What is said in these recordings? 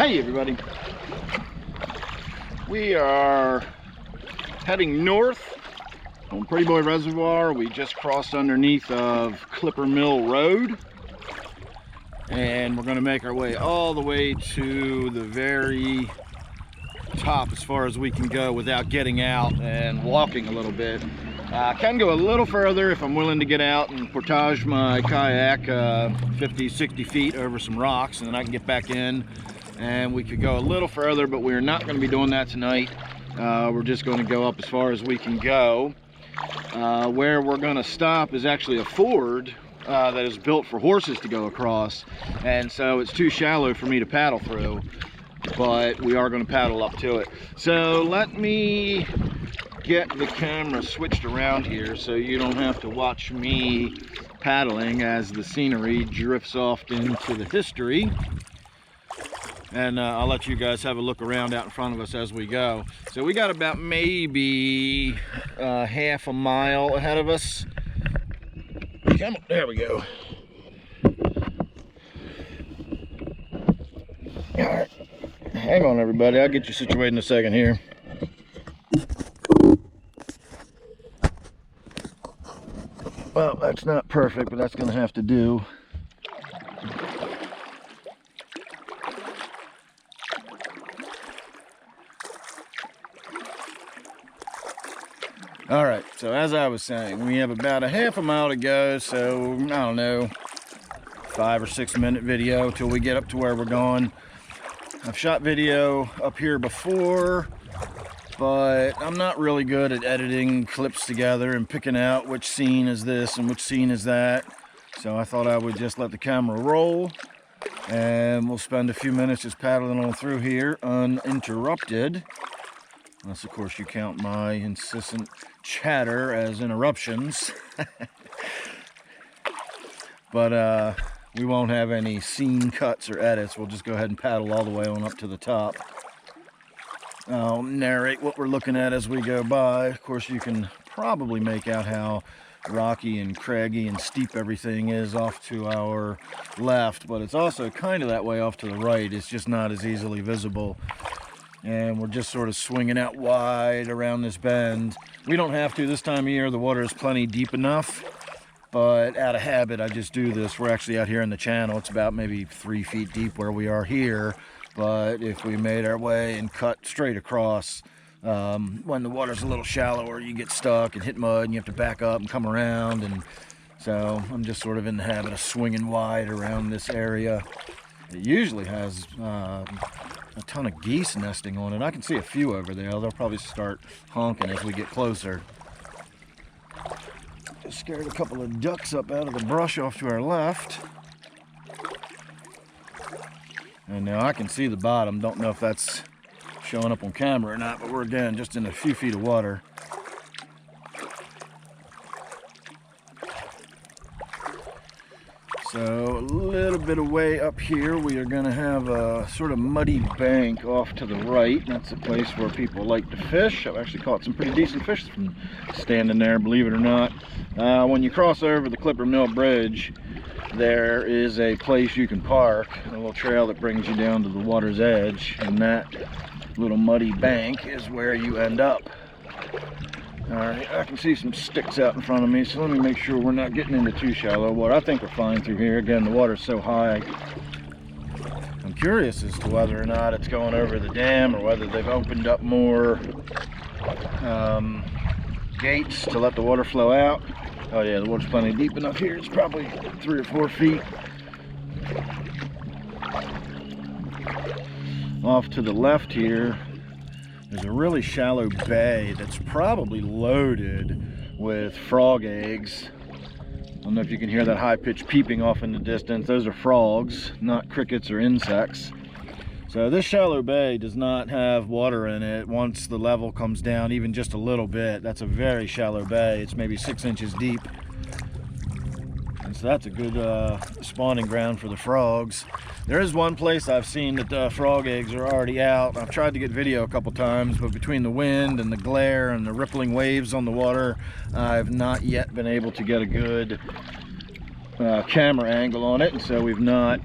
Hey everybody, we are heading north on Prettyboy Reservoir. We just crossed underneath of Clipper Mill Road, and we're going to make our way all the way to the very top as far as we can go without getting out and walking a little bit. I can go a little further if I'm willing to get out and portage my kayak 50-60 feet over some rocks, and then I can get back in and we could go a little further, but we're not going to be doing that tonight. We're just going to go up as far as we can go. Where we're going to stop is actually a ford that is built for horses to go across, and so it's too shallow for me to paddle through, but we are going to paddle up to it. So let me get the camera switched around here so you don't have to watch me paddling as the scenery drifts off into the history. And I'll let you guys have a look around out in front of us as we go. So we got about maybe half a mile ahead of us. Come on, there we go. All right, hang on everybody, I'll get you situated in a second here. Well, that's not perfect, but that's gonna have to do. All right, so as I was saying, we have about a half a mile to go, so I don't know, 5 or 6 minute video till we get up to where we're going. I've shot video up here before, but I'm not really good at editing clips together and picking out which scene is this and which scene is that. So I thought I would just let the camera roll, and we'll spend a few minutes just paddling on through here uninterrupted. Unless, of course, you count my incessant chatter as interruptions. But we won't have any scene cuts or edits. We'll just go ahead and paddle all the way on up to the top. I'll narrate what we're looking at as we go by. Of course, you can probably make out how rocky and craggy and steep everything is off to our left, but it's also kind of that way off to the right. It's just not as easily visible. And we're just sort of swinging out wide around this bend. We don't have to this time of year. The water is plenty deep enough, but out of habit, I just do this. We're actually out here in the channel. It's about maybe 3 feet deep where we are here. But if we made our way and cut straight across, when the water's a little shallower, you get stuck and hit mud and you have to back up and come around. And so I'm just sort of in the habit of swinging wide around this area. It usually has a ton of geese nesting on it. I can see a few over there. They'll probably start honking as we get closer. Just scared a couple of ducks up out of the brush off to our left. And now I can see the bottom. Don't know if that's showing up on camera or not, but we're again just in a few feet of water. So a little bit of way up here, we are going to have a sort of muddy bank off to the right. That's a place where people like to fish. I've actually caught some pretty decent fish from standing there, believe it or not. When you cross over the Clipper Mill Bridge, there is a place you can park, a little trail that brings you down to the water's edge, and that little muddy bank is where you end up. Alright, I can see some sticks out in front of me, so let me make sure we're not getting into too shallow water. I think we're fine through here. Again, the water's so high. I'm curious as to whether or not it's going over the dam or whether they've opened up more gates to let the water flow out. Oh yeah, the water's plenty deep enough here. It's probably 3 or 4 feet. Off to the left here, there's a really shallow bay that's probably loaded with frog eggs. I don't know if you can hear that high-pitched peeping off in the distance. Those are frogs, not crickets or insects. So this shallow bay does not have water in it once the level comes down even just a little bit. That's a very shallow bay. It's maybe 6 inches deep. And so that's a good spawning ground for the frogs. There is one place I've seen that the frog eggs are already out. I've tried to get video a couple times, but between the wind and the glare and the rippling waves on the water, I've not yet been able to get a good camera angle on it, and so we've not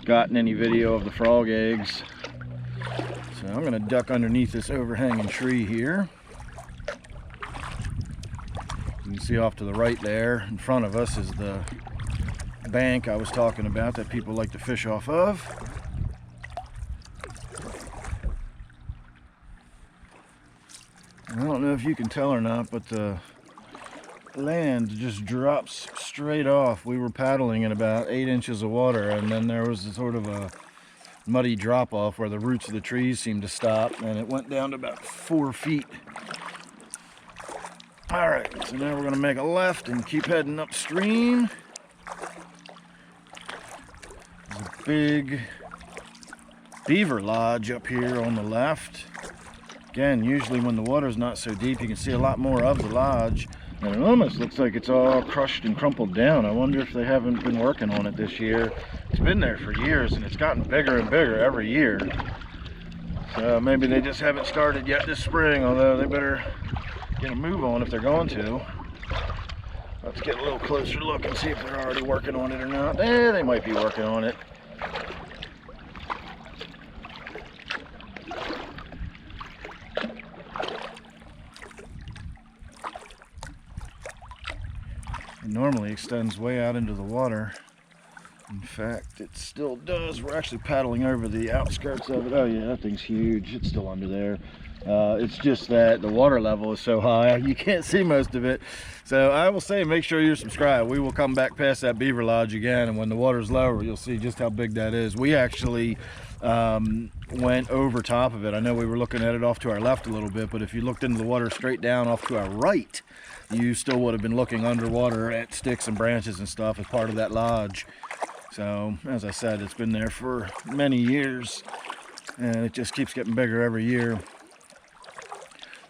gotten any video of the frog eggs. So I'm gonna duck underneath this overhanging tree here. You can see off to the right there, in front of us, is the bank I was talking about that people like to fish off of. I don't know if you can tell or not, but the land just drops straight off. We were paddling in about 8 inches of water, and then there was a sort of a muddy drop off where the roots of the trees seemed to stop, and it went down to about 4 feet. All right, so now we're gonna make a left and keep heading upstream. There's a big beaver lodge up here on the left. Again, usually when the water's not so deep, you can see a lot more of the lodge. And it almost looks like it's all crushed and crumpled down. I wonder if they haven't been working on it this year. It's been there for years, and it's gotten bigger and bigger every year. So maybe they just haven't started yet this spring, although they better get a move on if they're going to. Let's get a little closer look and see if they're already working on it or not. They might be working on it. It normally extends way out into the water. In fact, it still does. We're actually paddling over the outskirts of it. Oh yeah, that thing's huge. It's still under there. It's just that the water level is so high, you can't see most of it. So I will say, make sure you're subscribed. We will come back past that beaver lodge again, and when the water's lower, you'll see just how big that is. We actually went over top of it. I know we were looking at it off to our left a little bit, but if you looked into the water straight down off to our right, you still would have been looking underwater at sticks and branches and stuff as part of that lodge. So, as I said, it's been there for many years, and it just keeps getting bigger every year.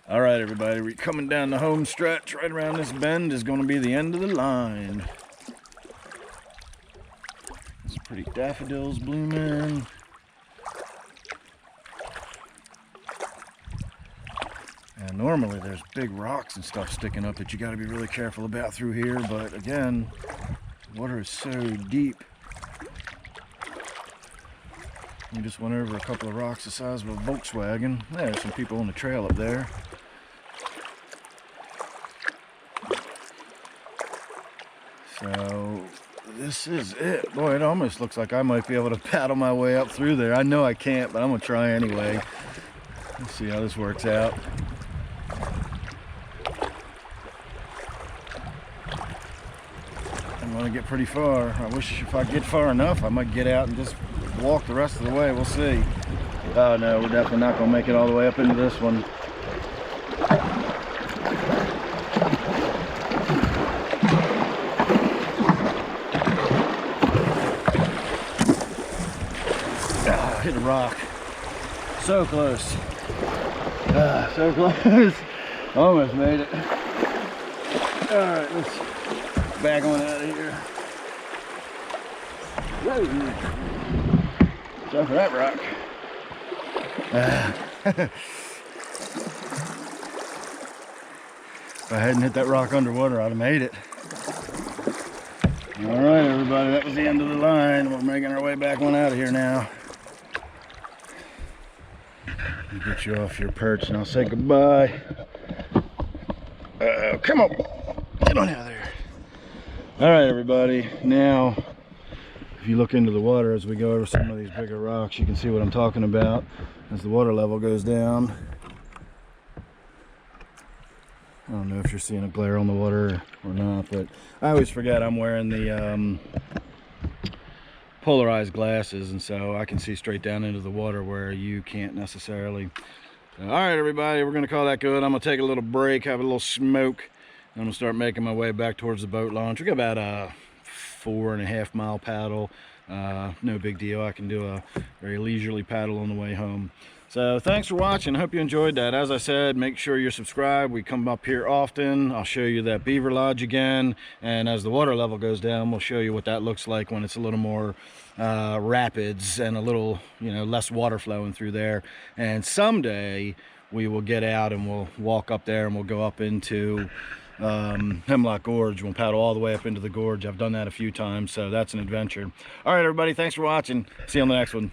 All right, everybody, we're coming down the home stretch. Right around this bend is going to be the end of the line. Some pretty daffodils blooming. And normally there's big rocks and stuff sticking up that you got to be really careful about through here, but again, the water is so deep. We just went over a couple of rocks the size of a Volkswagen. There's some people on the trail up there. So this is it. Boy, it almost looks like I might be able to paddle my way up through there. I know I can't, but I'm gonna try anyway. Let's see how this works out. I'm gonna get pretty far. I wish if I get far enough, I might get out and just walk the rest of the way. We'll see. Oh no, we're definitely not gonna make it all the way up into this one. Ah, hit a rock. So close. Ah, so close. Almost made it. All right, let's back on out of here. Whoa. So for that rock. If I hadn't hit that rock underwater, I'd have made it. All right, everybody, that was the end of the line. We're making our way back on out of here now. I'll get you off your perch and I'll say goodbye. Come on, get on out of there. All right, everybody, now if you look into the water as we go over some of these bigger rocks, you can see what I'm talking about as the water level goes down. I don't know if you're seeing a glare on the water or not, but I always forget I'm wearing the polarized glasses, and so I can see straight down into the water where you can't necessarily. So, all right, everybody, we're going to call that good. I'm going to take a little break, have a little smoke, and I'm going to start making my way back towards the boat launch. We got about a 4.5 mile paddle. No big deal. I can do a very leisurely paddle on the way home. So thanks for watching. I hope you enjoyed that. As I said, make sure you're subscribed. We come up here often. I'll show you that beaver lodge again, and as the water level goes down, we'll show you what that looks like when it's a little more rapids and a little, less water flowing through there. And someday we will get out and we'll walk up there and we'll go up into Hemlock Gorge. We'll paddle all the way up into the gorge. I've done that a few times, so that's an adventure. All right, everybody, thanks for watching. See you on the next one.